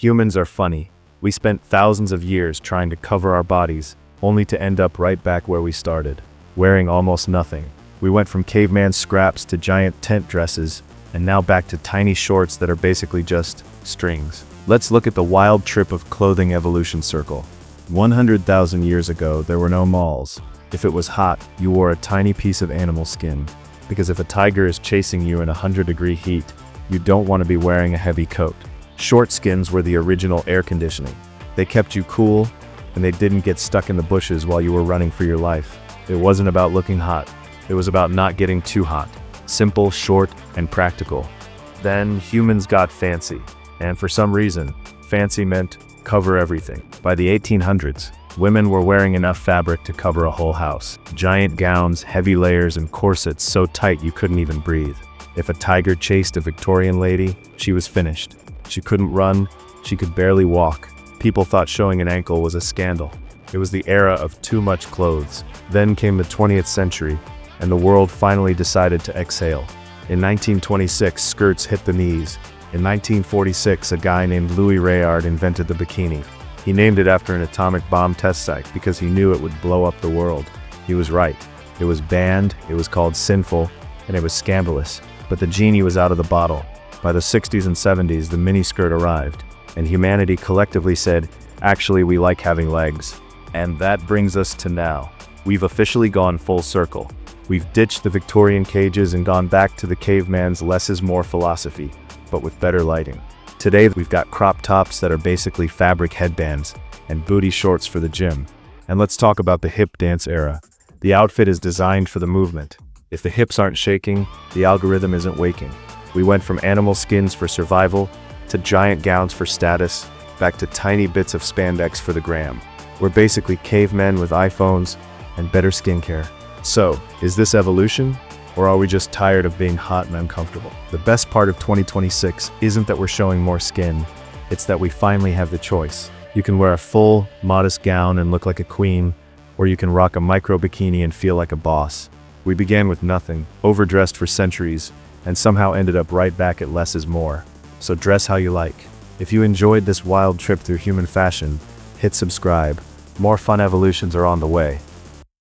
Humans are funny. We spent thousands of years trying to cover our bodies, only to end up right back where we started, wearing almost nothing. We went from caveman scraps to giant tent dresses, and now back to tiny shorts that are basically just strings. Let's look at the wild trip of clothing evolution circle. 100,000 years ago, there were no malls. If it was hot, you wore a tiny piece of animal skin. Because if a tiger is chasing you in 100-degree heat, you don't want to be wearing a heavy coat. Short skins were the original air conditioning. They kept you cool, and they didn't get stuck in the bushes while you were running for your life. It wasn't about looking hot. It was about not getting too hot. Simple, short, and practical. Then humans got fancy. And for some reason, fancy meant cover everything. By the 1800s, women were wearing enough fabric to cover a whole house. Giant gowns, heavy layers, and corsets so tight you couldn't even breathe. If a tiger chased a Victorian lady, she was finished. She couldn't run, she could barely walk. People thought showing an ankle was a scandal. It was the era of too much clothes. Then came the 20th century, and the world finally decided to exhale. In 1926, skirts hit the knees. In 1946, a guy named Louis Réard invented the bikini. He named it after an atomic bomb test site because he knew it would blow up the world. He was right. It was banned, it was called sinful, and it was scandalous. But the genie was out of the bottle. By the 60s and 70s, the miniskirt arrived, and humanity collectively said, actually, we like having legs. And that brings us to now. We've officially gone full circle. We've ditched the Victorian cages and gone back to the caveman's less is more philosophy, but with better lighting. Today, we've got crop tops that are basically fabric headbands and booty shorts for the gym. And let's talk about the hip dance era. The outfit is designed for the movement. If the hips aren't shaking, the algorithm isn't waking. We went from animal skins for survival to giant gowns for status, back to tiny bits of spandex for the gram. We're basically cavemen with iPhones and better skincare. So, is this evolution? Or are we just tired of being hot and uncomfortable? The best part of 2026 isn't that we're showing more skin, it's that we finally have the choice. You can wear a full, modest gown and look like a queen, or you can rock a micro bikini and feel like a boss. We began with nothing, overdressed for centuries, and somehow ended up right back at less is more. So dress how you like. If you enjoyed this wild trip through human fashion, hit subscribe. More fun evolutions are on the way.